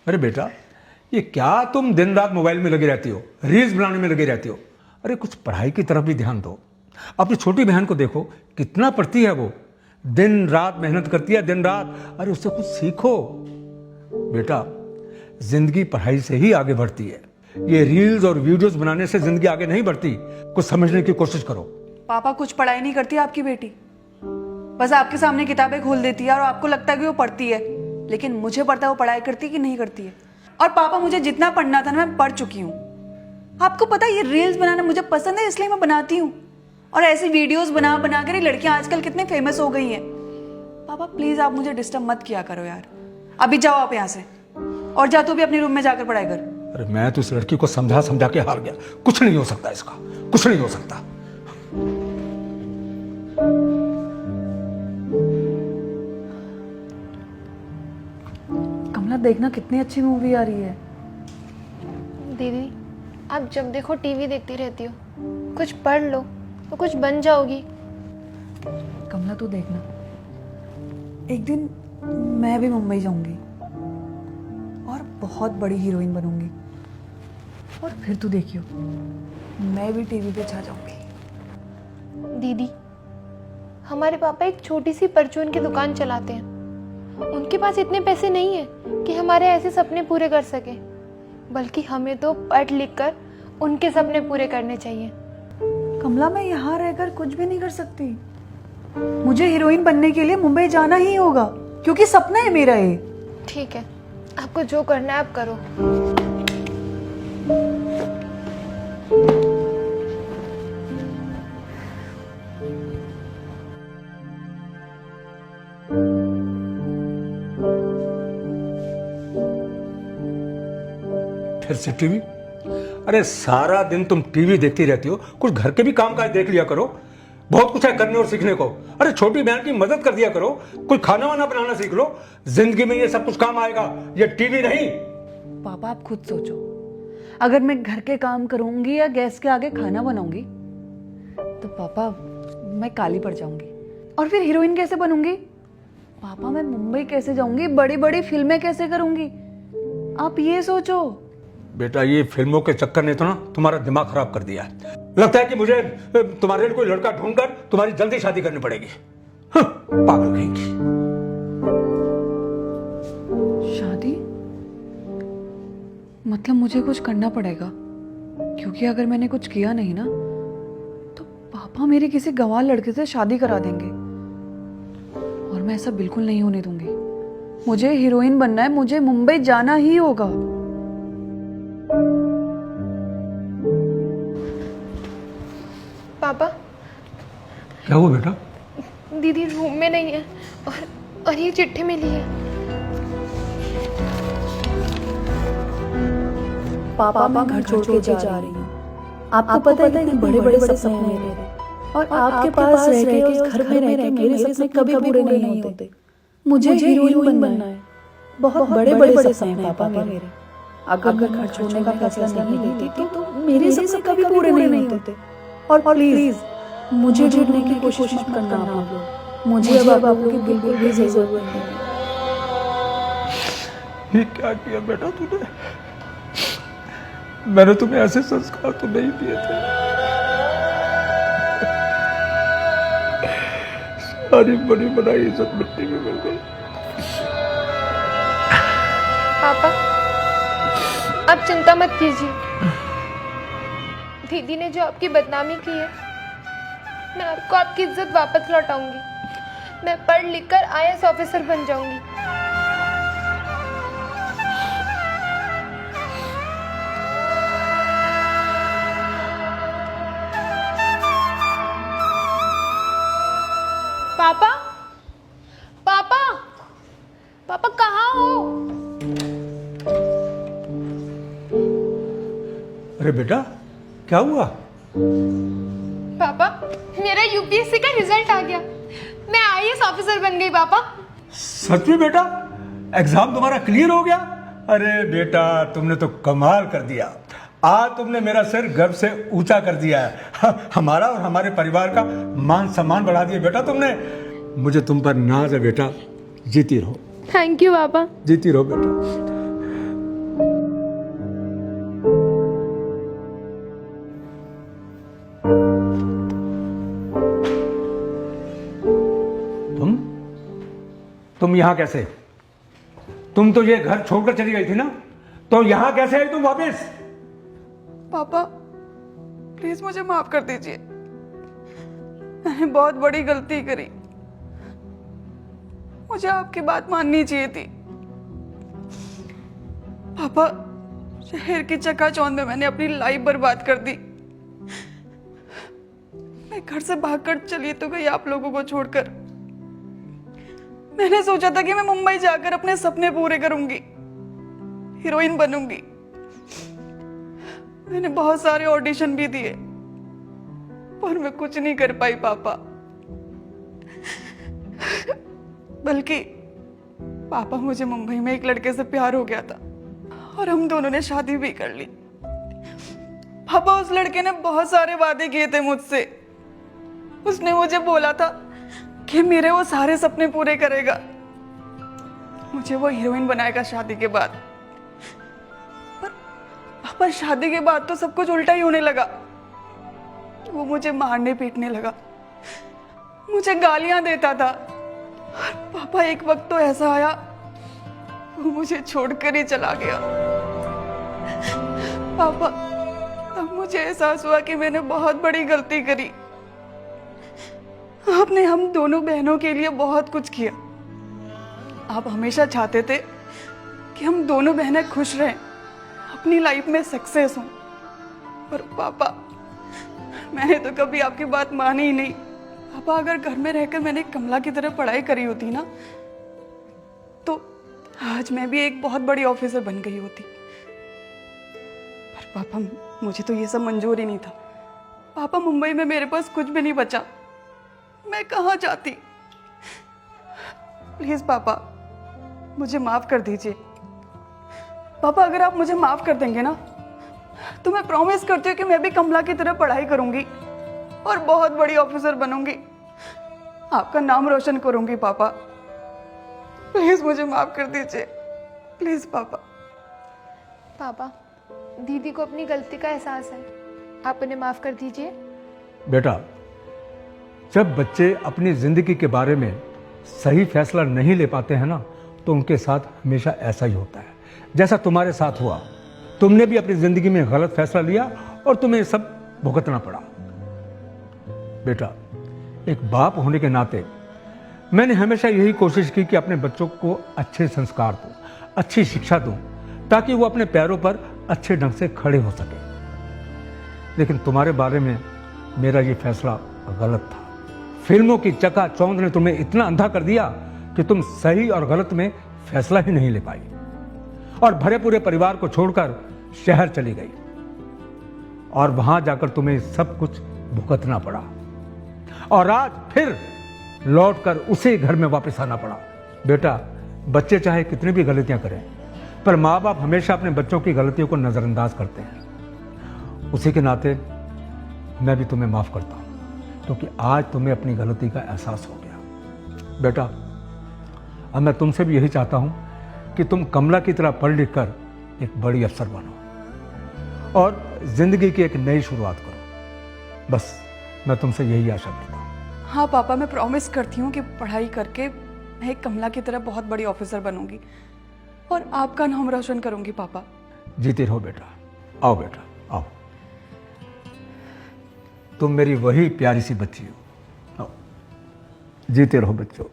अरे बेटा, ये क्या तुम दिन रात मोबाइल में लगी रहती हो, रील्स बनाने में लगी रहती हो? अरे कुछ पढ़ाई की तरफ भी ध्यान दो। अपनी छोटी बहन को देखो, कितना पढ़ती है वो, दिन रात मेहनत करती है, दिन रात। अरे उससे कुछ सीखो बेटा, जिंदगी पढ़ाई से ही आगे बढ़ती है। ये रील्स और वीडियोस बनाने से जिंदगी आगे नहीं बढ़ती। कुछ समझने की कोशिश करो। पापा कुछ पढ़ाई नहीं करती आपकी बेटी, बस आपके सामने किताबें खोल देती है और आपको लगता है कि वो पढ़ती है, लेकिन मुझे पता है वो पढ़ाई करती है कि नहीं करती है। और पापा मुझे जितना पढ़ना था ना मैं पढ़ चुकी हूँ। आपको पता है ये रील्स बनाना मुझे पसंद है इसलिए मैं बनाती हूँ, और ऐसी वीडियोस बना बना कर लड़कियां आजकल कितने फेमस हो गई हैं। पापा प्लीज आप मुझे डिस्टर्ब मत किया करो यार। अभी जाओ आप यहाँ से, और जा तू भी अपने रूम में जाकर पढ़ाई कर। अरे मैं तो इस लड़की को समझा समझा के हार गया। कुछ नहीं हो सकता इसका, कुछ नहीं हो सकता। कमला देखना कितनी अच्छी मूवी आ रही है। दीदी आप जब देखो टीवी देखती रहती हो, कुछ पढ़ लो तो कुछ बन जाओगी। कमला तू देखना, एक दिन मैं भी मुंबई जाऊंगी और बहुत बड़ी हीरोइन बनूंगी, और फिर तू देखियो मैं भी टीवी पे छा जाऊंगी। दीदी हमारे पापा एक छोटी सी परचून की दुकान चलाते हैं। उनके पास इतने पैसे नहीं है कि हमारे ऐसे सपने पूरे कर सके, बल्कि हमें तो पढ़ लिख कर उनके सपने पूरे करने चाहिए। कमला मैं यहाँ रहकर कुछ भी नहीं कर सकती। मुझे हीरोइन बनने के लिए मुंबई जाना ही होगा, क्योंकि सपना है मेरा ये। ठीक है, आपको जो करना है आप करो। फिर से टीवी? अरे सारा दिन तुम टीवी देखती रहती हो, कुछ घर के भी काम काज देख लिया करो। बहुत कुछ है करने और सीखने को। अरे छोटी बहन की मदद कर दिया करो, कोई खाना वाना बनाना सीख लो। जिंदगी में ये सब कुछ काम आएगा, ये टीवी नहीं। पापा आप खुद सोचो, अगर मैं घर के काम करूंगी या गैस के आगे खाना बनाऊंगी तो पापा मैं काली पड़ जाऊंगी, और फिर हीरोइन कैसे बनूंगी? पापा मैं मुंबई कैसे जाऊंगी, बड़ी बड़ी फिल्में कैसे करूंगी? आप ये सोचो। बेटा ये फिल्मों के चक्कर ने तो ना तुम्हारा दिमाग खराब कर दिया है। लगता है कि मुझे तुम्हारे लिए कोई लड़का ढूंढकर तुम्हारी जल्दी शादी करनी पड़ेगी। पागल कहेंगी। शादी मतलब मुझे कुछ करना पड़ेगा, क्योंकि अगर मैंने कुछ किया नहीं ना तो पापा मेरे किसी गंवार लड़के से शादी करा देंगे, और मैं ऐसा बिल्कुल नहीं होने दूंगी। मुझे हीरोइन बनना है, मुझे मुंबई जाना ही होगा। पापा क्या हुआ बेटा? दीदी रूम में नहीं है, और ये चिट्ठी मिली है। पापा मैं घर छोड़ के जा रही हूँ। आपको पता है कितने बड़े बड़े सपने हैं मेरे, और आपके पास रह के उस घर में रह के मेरे सपने कभी पूरे नहीं होते। मुझे हीरोइन बनना है। बहुत बड़े बड़े सपने हैं पापा मेरे। अगर मैं घर छोड़ने का फैसला नहीं लेती तो मेरे सपने कभी पूरे नहीं होते। और प्लीज मुझे ढूंढने की कोशिश मत करना आप लोग। मुझे अब आपकी बिल्कुल भी जरूरत नहीं है। ये क्या किया बेटा तूने? मैंने तुम्हें ऐसे संस्कार तो नहीं दिए थे। सारी बड़ी बनाई इज्जत मिट्टी में मिल गई। पापा आप चिंता मत कीजिए। दीदी ने जो आपकी बदनामी की है, मैं आपको आपकी इज्जत वापस लौटाऊंगी। मैं पढ़ लिख कर IAS ऑफिसर बन जाऊंगी। पापा पापा पापा कहाँ हो? अरे बेटा क्या हुआ? पापा मेरा UPSC का रिजल्ट आ गया, मैं IAS ऑफिसर बन गई। पापा सच में बेटा एग्जाम तुम्हारा क्लियर हो गया? अरे बेटा तुमने तो कमाल कर दिया। आज तुमने मेरा सिर गर्व से ऊंचा कर दिया है। हमारा और हमारे परिवार का मान सम्मान बढ़ा दिया बेटा तुमने। मुझे तुम पर नाज है बेटा। जीती रहो। थैंक यू पापा। जीती रहो बेटा। तुम यहाँ कैसे? तुम तो ये घर छोड़कर चली गई थी ना, तो यहाँ कैसे आई तुम वापस? पापा प्लीज मुझे माफ कर दीजिए, मैंने बहुत बड़ी गलती करी। मुझे आपकी बात माननी चाहिए थी। पापा शहर की चकाचौंध में मैंने अपनी लाइफ बर्बाद कर दी। मैं घर से भागकर चली तो गई आप लोगों को छोड़कर। मैंने सोचा था कि मैं मुंबई जाकर अपने सपने पूरे करूंगी, हीरोइन बनूंगी। मैंने बहुत सारे ऑडिशन भी दिए पर मैं कुछ नहीं कर पाई पापा। बल्कि पापा मुझे मुंबई में एक लड़के से प्यार हो गया था और हम दोनों ने शादी भी कर ली। पापा उस लड़के ने बहुत सारे वादे किए थे मुझसे। उसने मुझे बोला था कि मेरे वो सारे सपने पूरे करेगा, मुझे वो हीरोइन बनाएगा शादी के बाद। पर पापा शादी के बाद तो सब कुछ उल्टा ही होने लगा। वो मुझे मारने पीटने लगा, मुझे गालियां देता था। और पापा एक वक्त तो ऐसा आया वो मुझे छोड़कर ही चला गया। पापा अब मुझे एहसास हुआ कि मैंने बहुत बड़ी गलती करी। आपने हम दोनों बहनों के लिए बहुत कुछ किया। आप हमेशा चाहते थे कि हम दोनों बहनें खुश रहें, अपनी लाइफ में सक्सेस हों। पर पापा मैंने तो कभी आपकी बात मानी ही नहीं। पापा अगर घर में रहकर मैंने कमला की तरह पढ़ाई करी होती ना, तो आज मैं भी एक बहुत बड़ी ऑफिसर बन गई होती। पर पापा मुझे तो ये सब मंजूर ही नहीं था। पापा मुंबई में मेरे पास कुछ भी नहीं बचा, मैं कहाँ जाती? प्लीज पापा मुझे माफ कर दीजिए। पापा अगर आप मुझे माफ कर देंगे ना, तो मैं प्रॉमिस करती हूँ कि मैं भी कमला की तरह पढ़ाई करूंगी और बहुत बड़ी ऑफिसर बनूंगी, आपका नाम रोशन करूंगी। पापा प्लीज मुझे माफ कर दीजिए, प्लीज पापा। पापा दीदी को अपनी गलती का एहसास है, आप उन्हें माफ कर दीजिए। बेटा, जब बच्चे अपनी जिंदगी के बारे में सही फैसला नहीं ले पाते हैं ना, तो उनके साथ हमेशा ऐसा ही होता है जैसा तुम्हारे साथ हुआ। तुमने भी अपनी जिंदगी में गलत फैसला लिया और तुम्हें सब भुगतना पड़ा। बेटा, एक बाप होने के नाते मैंने हमेशा यही कोशिश की कि अपने बच्चों को अच्छे संस्कार दूं, अच्छी शिक्षा दूं, ताकि वो अपने पैरों पर अच्छे ढंग से खड़े हो सके। लेकिन तुम्हारे बारे में मेरा ये फैसला गलत था। फिल्मों की चकाचौंध ने तुम्हें इतना अंधा कर दिया कि तुम सही और गलत में फैसला ही नहीं ले पाई और भरे पूरे परिवार को छोड़कर शहर चली गई और वहां जाकर तुम्हें सब कुछ भुगतना पड़ा और आज फिर लौटकर उसी घर में वापस आना पड़ा। बेटा, बच्चे चाहे कितनी भी गलतियां करें, पर माँ बाप हमेशा अपने बच्चों की गलतियों को नजरअंदाज करते हैं। उसी के नाते मैं भी तुम्हें माफ करता हूं, क्योंकि आज तुम्हें अपनी गलती का एहसास हो गया। बेटा, अब मैं तुमसे भी यही चाहता हूं कि तुम कमला की तरह पढ़ लिख कर एक बड़ी अफसर बनो और जिंदगी की एक नई शुरुआत करो। बस मैं तुमसे यही आशा करता हूँ। हाँ पापा, मैं प्रॉमिस करती हूँ कि पढ़ाई करके मैं एक कमला की तरह बहुत बड़ी ऑफिसर बनूंगी और आपका नाम रोशन करूंगी। पापा जीते रहो बेटा। आओ बेटा, आओ। तुम मेरी वही प्यारी सी बच्ची हो। आओ, जीते रहो बच्चों।